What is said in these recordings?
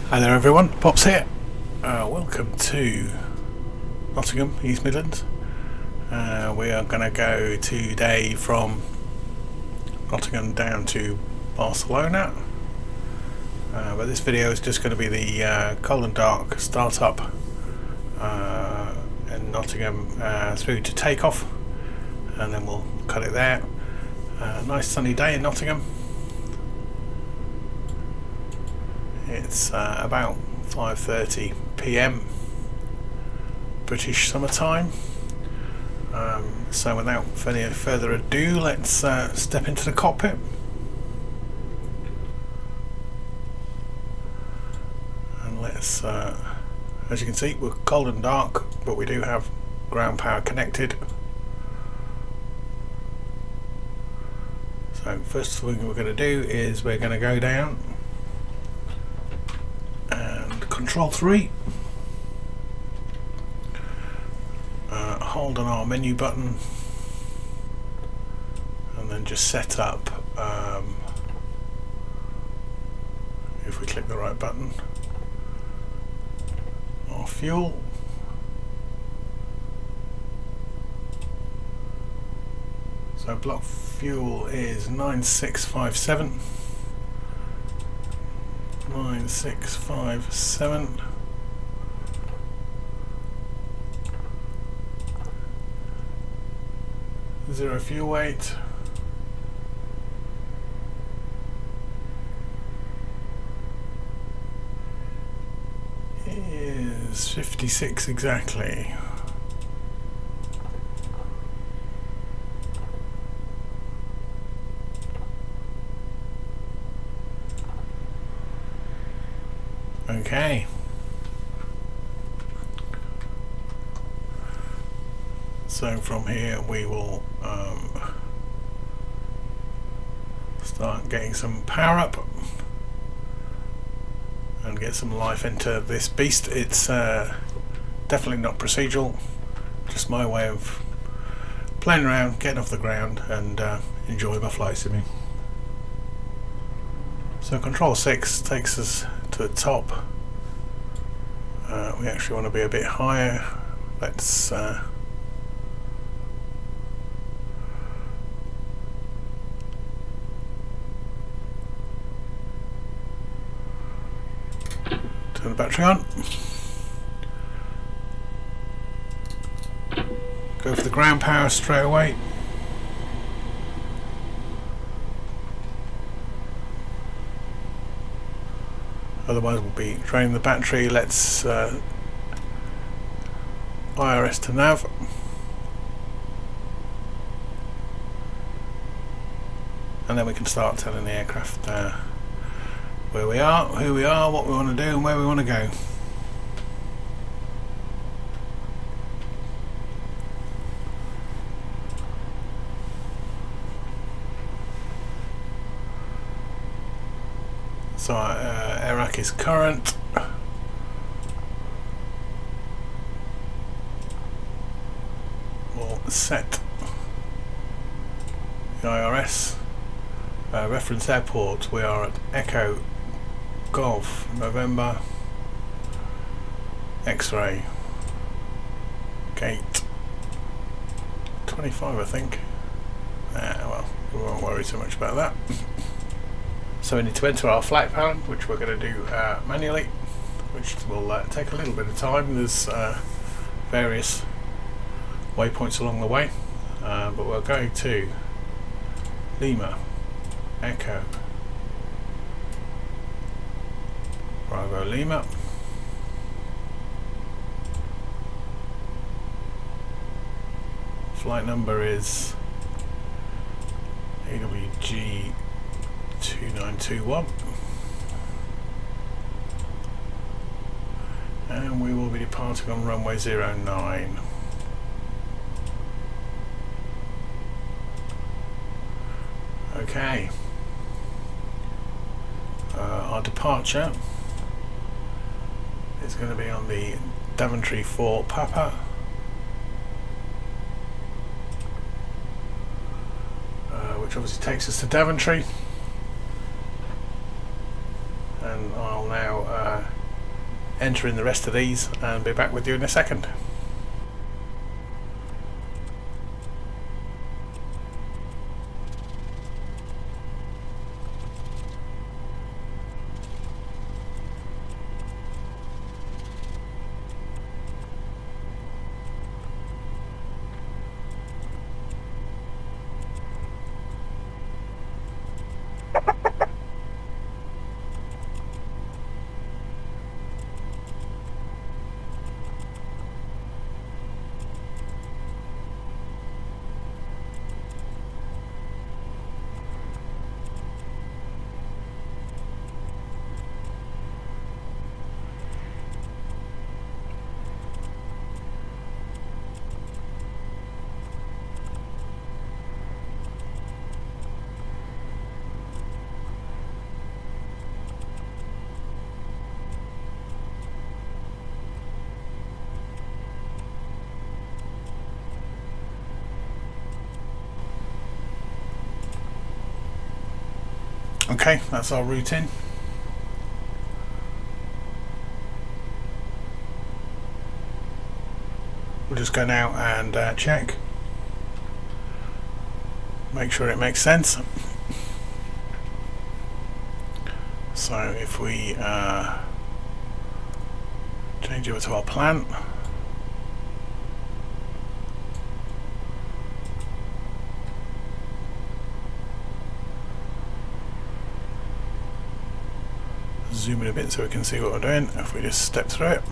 Hi there everyone, Pops here. Welcome to Nottingham, East Midlands. We are going to go today from Nottingham down to Barcelona. But this video is just going to be the cold and dark startup in Nottingham through to takeoff, and then we'll cut it there. Nice sunny day in Nottingham. It's about 5:30 PM British summertime. So without any further ado, let's step into the cockpit. And let's, as you can see, we're cold and dark, but we do have ground power connected. So first thing we're going to do is we're going to go down and Control 3, hold on our menu button, and then just set up, if we click the right button, our fuel. So block fuel is 9657. 9657. Zero fuel weight. Is 56 exactly. Okay. So from here we will start getting some power up and get some life into this beast. It's definitely not procedural, just my way of playing around, getting off the ground and enjoying my flight simming. So Control 6 takes us to the top. We actually want to be a bit higher. Let's turn the battery on. Go for the ground power straight away. Otherwise we'll be draining the battery. Let's IRS to nav. And then we can start telling the aircraft where we are, who we are, what we want to do and where we want to go. So AIRAC is current. We'll set the IRS. Reference airport, we are at Echo Golf November X-ray gate 25, I think. Well, we won't worry too much about that. So we need to enter our flight pattern, which we're going to do manually, which will take a little bit of time. There's various waypoints along the way, but we're going to Lima Echo Bravo Lima. Flight number is AWG 2921, and we will be departing on runway 09. Okay. Our departure is going to be on the Daventry 4 Papa, which obviously takes us to Daventry. And I'll now enter in the rest of these and be back with you in a second. Okay, that's our route in. We'll just go now and check, make sure it makes sense. So if we change over to our plan, zoom in a bit so we can see what we're doing. If we just step through it,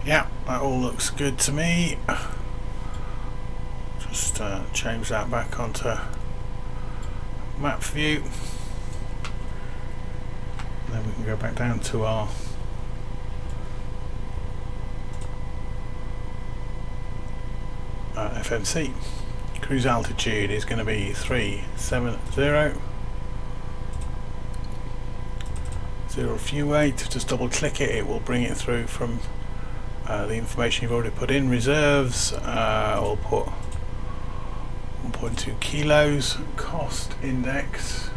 yeah, that all looks good to me. Just change that back onto map view, and then we can go back down to our FMC. Cruise altitude is going to be 370. Zero fuel weight. Just double click it, it will bring it through from the information you've already put in. Reserves, we'll put 1.2 kilos. Cost index,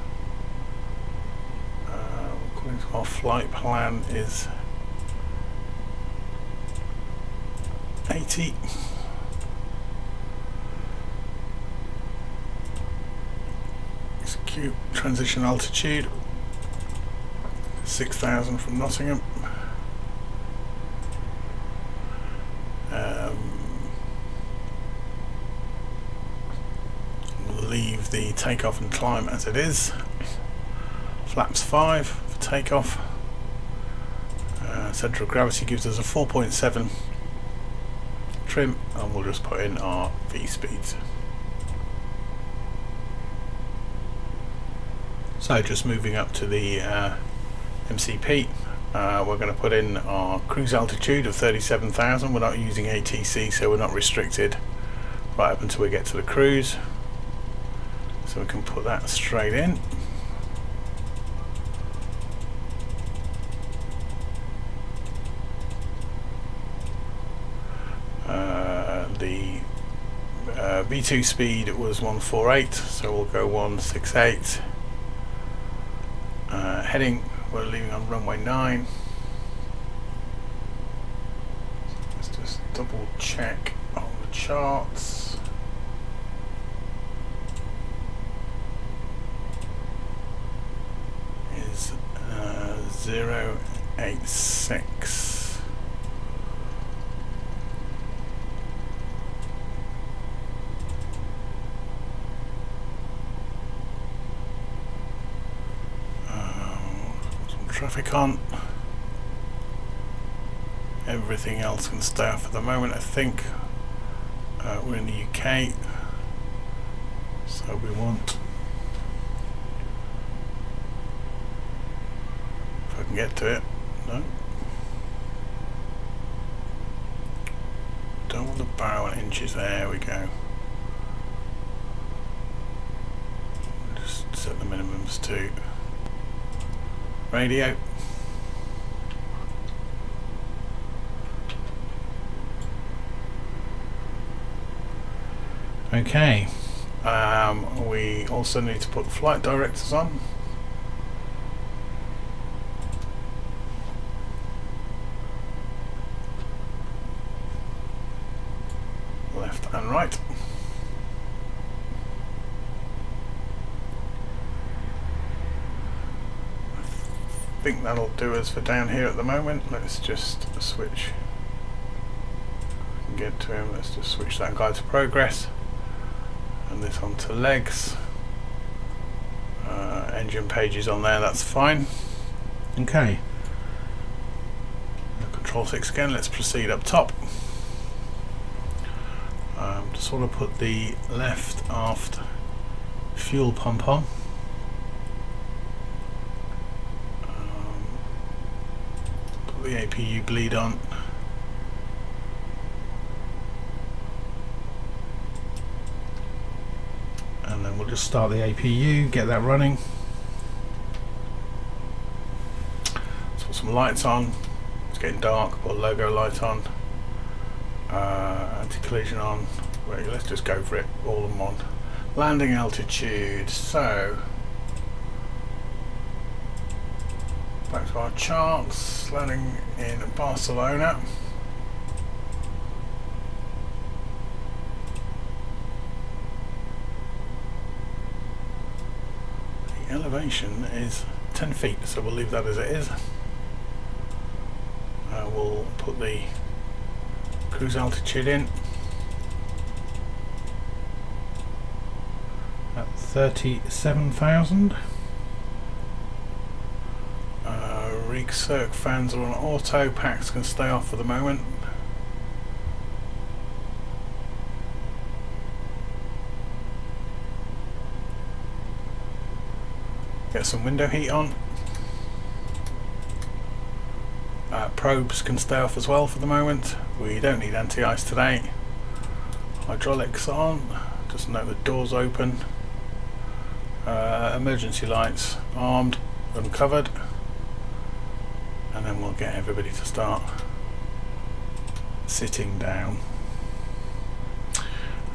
according to our flight plan, is 80. Execute transition altitude 6,000 from Nottingham. Leave the takeoff and climb as it is. Flaps 5 for takeoff. Centre of gravity gives us a 4.7 trim, and we'll just put in our V speeds. So just moving up to the MCP, we're going to put in our cruise altitude of 37,000. We're not using ATC, so we're not restricted right up until we get to the cruise. So we can put that straight in. The V2 speed was 148, so we'll go 168. Heading, we're leaving on runway 9. Let's just double check on the charts. Is 086. Some traffic on. Everything else can stay off at the moment, I think. We're in the UK, so we want, if I can get to it, no, don't want the barrel in inches, there we go. Just set the minimums to radio. Okay, we also need to put flight directors on. Left and right. I think that'll do us for down here at the moment. Let's just switch. Get to him. Let's just switch that guy to progress. And this onto legs. Engine pages on there, that's fine. Okay. Control 6 again, let's proceed up top. Just want to put the left aft fuel pump on. Put the APU bleed on. And then we'll just start the APU, get that running. Let's put some lights on. It's getting dark, put a logo light on. Anti-collision on. Wait, let's just go for it, all of them on. Landing altitude, so back to our charts, landing in Barcelona. The elevation is 10 feet, so we'll leave that as it is. We'll put the cruise altitude in at 37,000. Rig circ fans are on auto, packs can stay off for the moment. Get some window heat on. Probes can stay off as well for the moment. We don't need anti-ice today. Hydraulics on. Just note the doors open. Emergency lights armed and covered. And then we'll get everybody to start sitting down.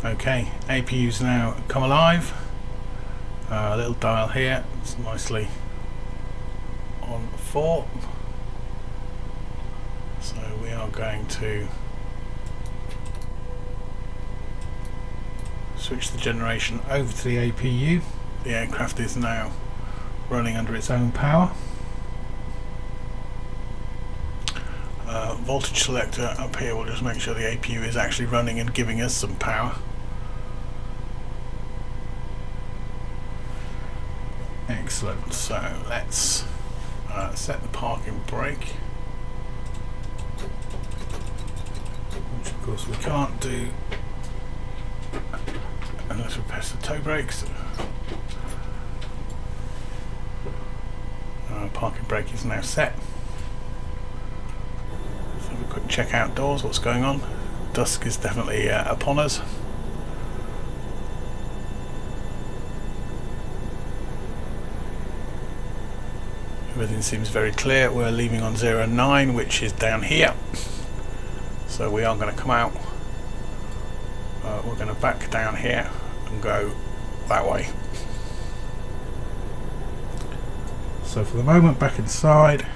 Okay, APU's now come alive. A little dial here, it's nicely on 4. So we are going to switch the generation over to the APU. The aircraft is now running under its own power. Voltage selector up here will just make sure the APU is actually running and giving us some power. Excellent, so let's set the parking brake, which of course we can't do unless we press the toe brakes. Parking brake is now set. Let's have a quick check outdoors, what's going on. Dusk is definitely upon us. Everything seems very clear. We're leaving on 09, which is down here. So we are going to come out. We're going to back down here and go that way. So for the moment, back inside.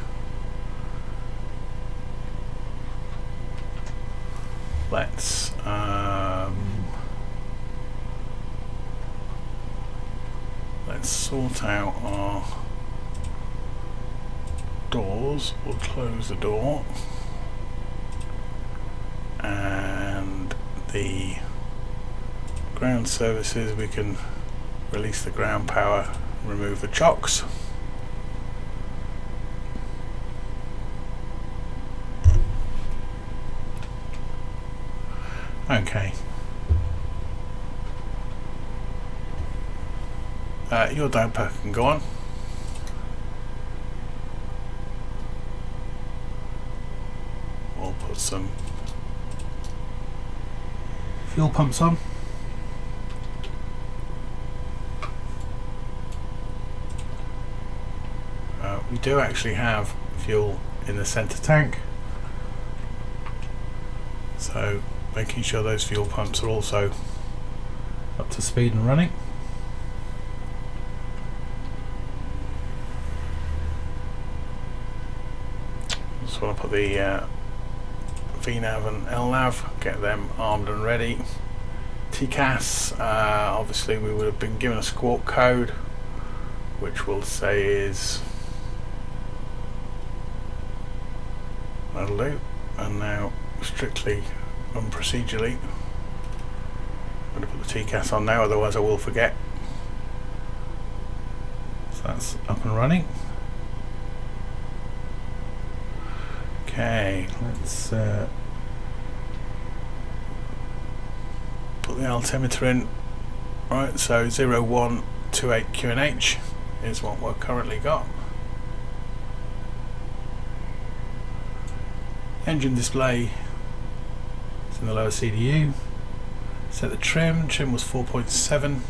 Let's sort out our doors. We'll close the door, and the ground services, we can release the ground power, remove the chocks. Okay, Your damper can go on. We'll put some fuel pumps on. We do actually have fuel in the center tank, so making sure those fuel pumps are also up to speed and running. Just want to put the VNAV and LNAV, get them armed and ready. TCAS, obviously we would have been given a squawk code, which we'll say is, that'll do. And now strictly unprocedurally, I'm going to put the TCAS on now, otherwise I will forget. So that's up and running. Okay, let's put the altimeter in. Right, so 0128 QNH is what we've currently got. Engine display is in the lower CDU. Set the trim. Trim was 4.7.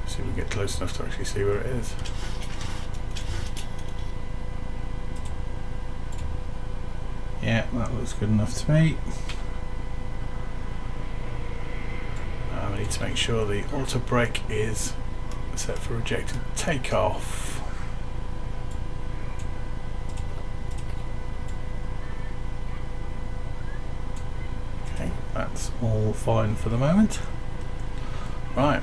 See if we get close enough to actually see where it is. Yeah, that looks good enough to me. We need to make sure the auto brake is set for rejected takeoff. Okay, that's all fine for the moment. Right.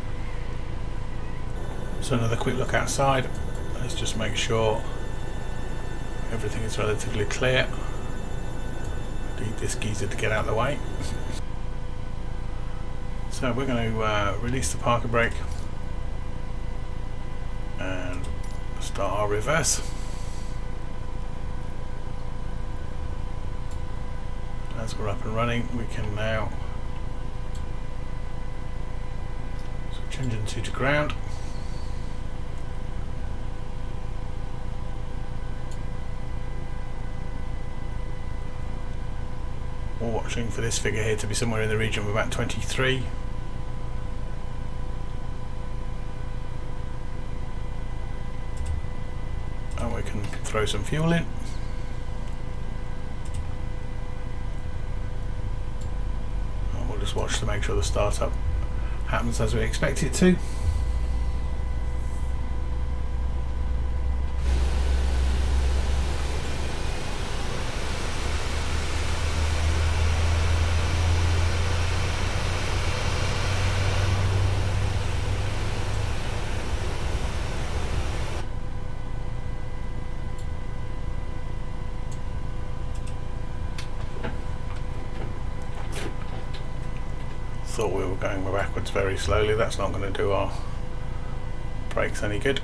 So another quick look outside. Let's just make sure everything is relatively clear. Need this geezer to get out of the way. So we're going to release the parking brake and start our reverse. As we're up and running, we can now switch engine to ground. We're watching for this figure here to be somewhere in the region of about 23. And we can throw some fuel in. And we'll just watch to make sure the startup happens as we expect it to. Thought we were going backwards very slowly. That's not going to do our brakes any good.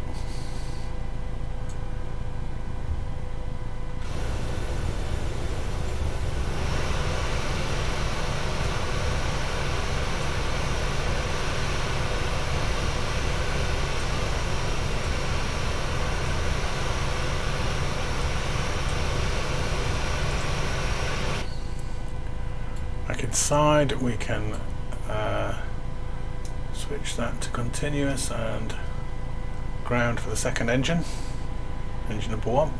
Back inside, we can switch that to continuous and ground for the second engine, engine number 1.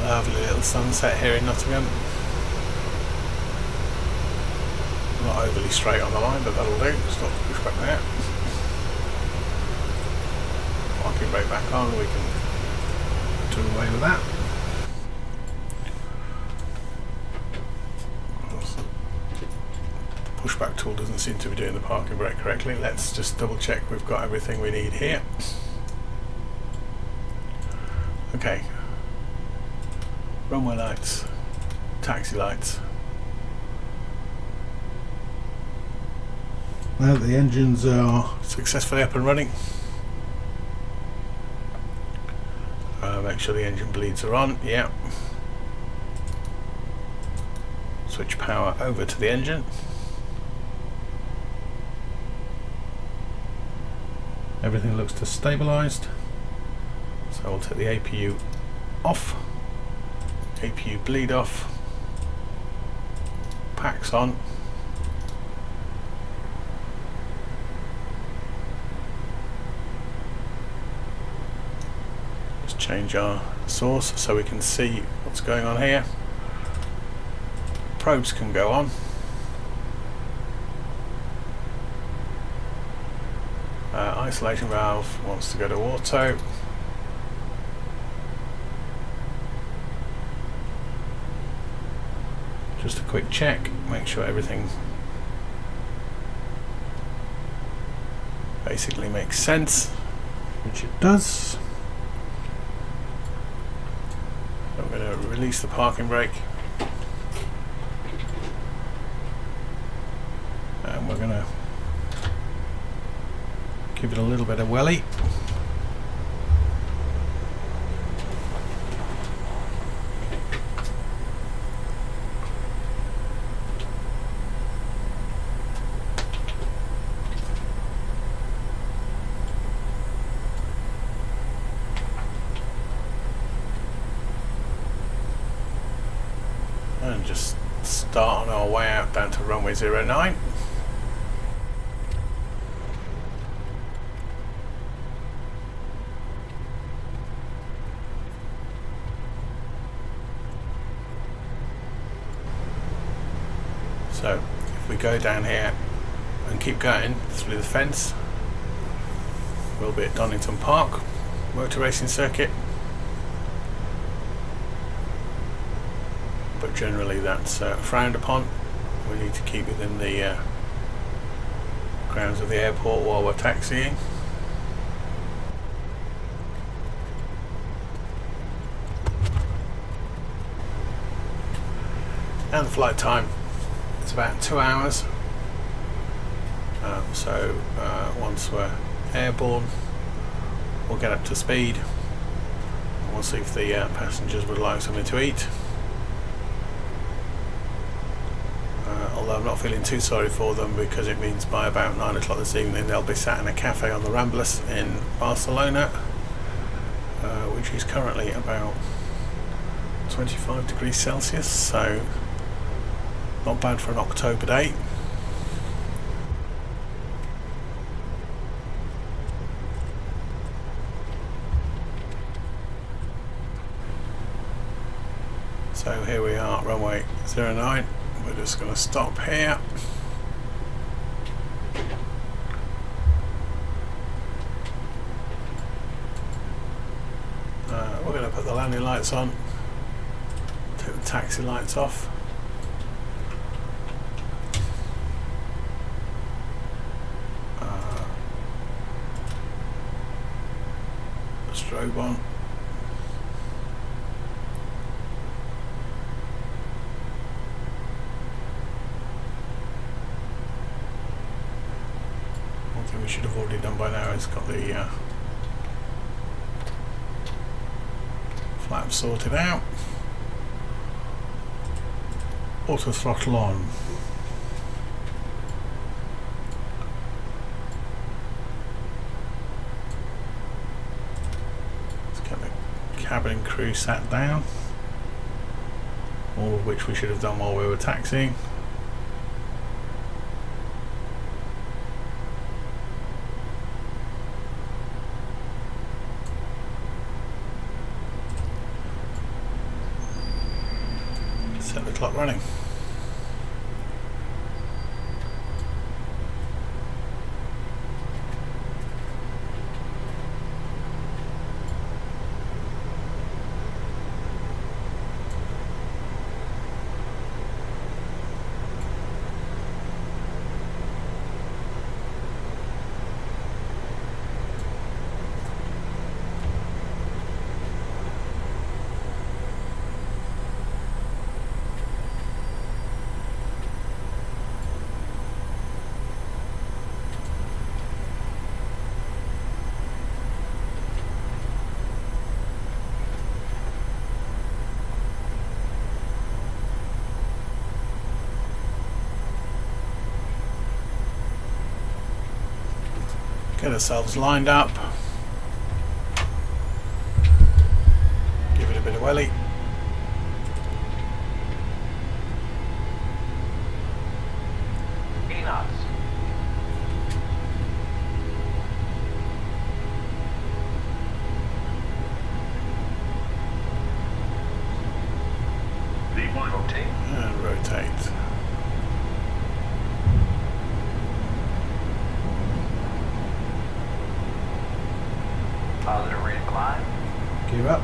Lovely little sunset here in Nottingham. Not overly straight on the line, but that'll do. Stop, push back there. Parking brake back on, we can do away with that. Pushback tool doesn't seem to be doing the parking brake correctly. Let's just double check we've got everything we need here. Okay. Runway lights, taxi lights. Now that the engines are successfully up and running, make sure the engine bleeds are on. Yeah. Switch power over to the engine. Everything looks to stabilised, so we'll take the APU off, APU bleed off, packs on, just change our source so we can see what's going on here. Probes can go on. Isolation valve wants to go to auto. Just a quick check, make sure everything basically makes sense, which it does. I'm going to release the parking brake, and we're going to give it a little bit of welly. And just start on our way out down to runway 09. So if we go down here and keep going through the fence, we'll be at Donington Park motor racing circuit, but generally that's frowned upon. We need to keep within the grounds of the airport while we're taxiing. And the flight time, it's about 2 hours. Once we're airborne, we'll get up to speed. We'll see if the passengers would like something to eat. Although I'm not feeling too sorry for them, because it means by about 9 o'clock this evening they'll be sat in a cafe on the Ramblas in Barcelona, which is currently about 25 degrees Celsius, so not bad for an October day. So here we are, runway 09. We're just going to stop here. We're going to put the landing lights on, take the taxi lights off. Strobe on. One thing we should have already done by now is got the flaps sorted out. Auto throttle on. Cabin crew sat down, all of which we should have done while we were taxiing. Set the clock running. Get ourselves lined up. Give it a bit of welly. And rotate. Positive rate of climb. Give up.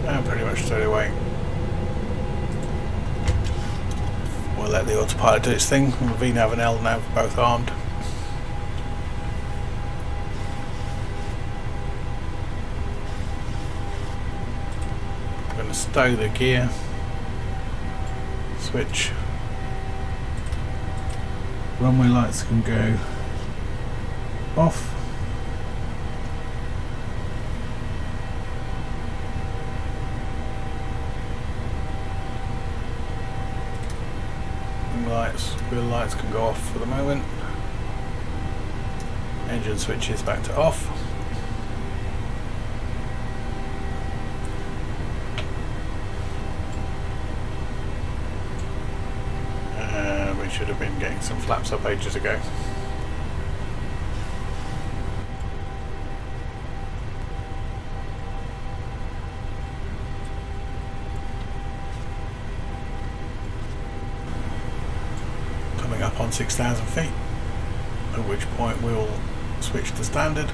And pretty much straight away. We'll let the autopilot do its thing. The VNav and LNav both armed. I'm going to stow the gear switch. Runway lights can go off. Wheel lights can go off for the moment. Engine switches back to off. We should have been getting some flaps up ages ago. Up on 6,000 feet, at which point we'll switch to standard.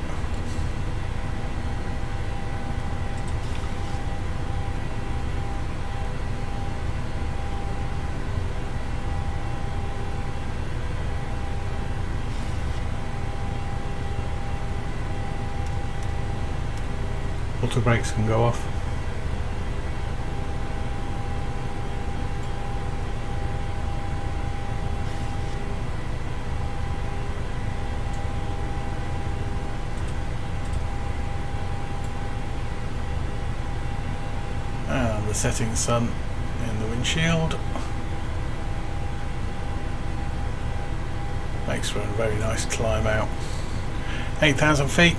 Auto brakes can go off. The setting sun in the windshield makes for a very nice climb out. 8,000 feet.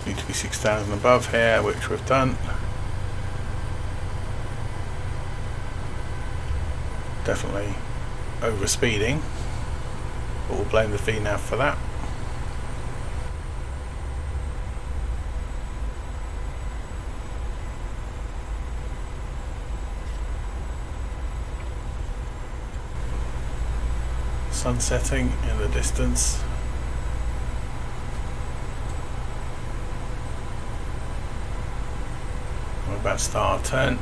Need to be 6,000 above here, which we've done. Definitely over speeding. But we'll blame the VNav for that. Sun setting in the distance. We're about to start our turn.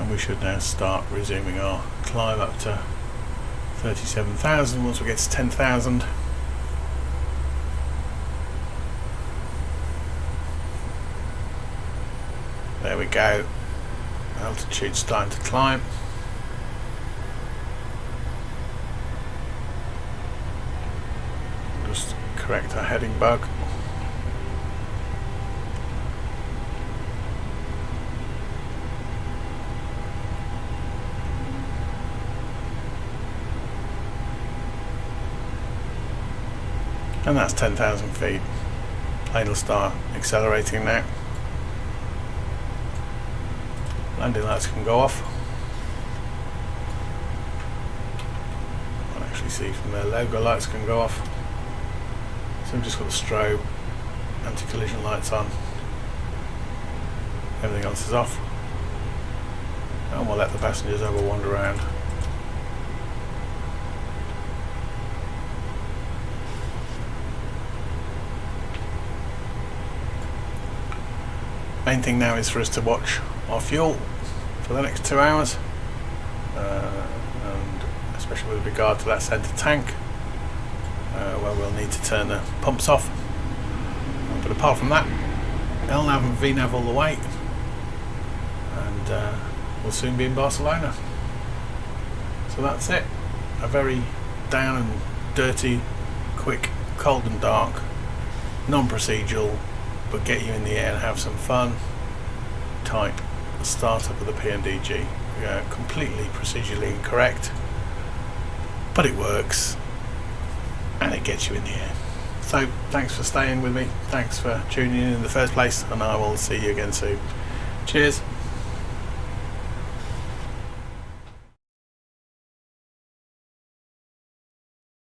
and we should now start resuming our climb up to 37,000 once we get to 10,000. There we go, altitude's starting to climb. Just correct our heading bug. And that's 10,000 feet. Plane will start accelerating now. Landing lights can go off. I'll actually see from there, logo lights can go off. So we've just got the strobe, anti-collision lights on. Everything else is off. And we'll let the passengers have a wander around. Main thing now is for us to watch our fuel for the next 2 hours, and especially with regard to that centre tank, where we'll need to turn the pumps off. But apart from that, LNAV and VNAV all the way, and we'll soon be in Barcelona. So that's it. A very down and dirty, quick, cold and dark, non-procedural, but get you in the air and have some fun type startup of the PMDG. Completely procedurally incorrect, but it works and it gets you in the air. So thanks for staying with me, thanks for tuning in the first place, and I will see you again soon. Cheers.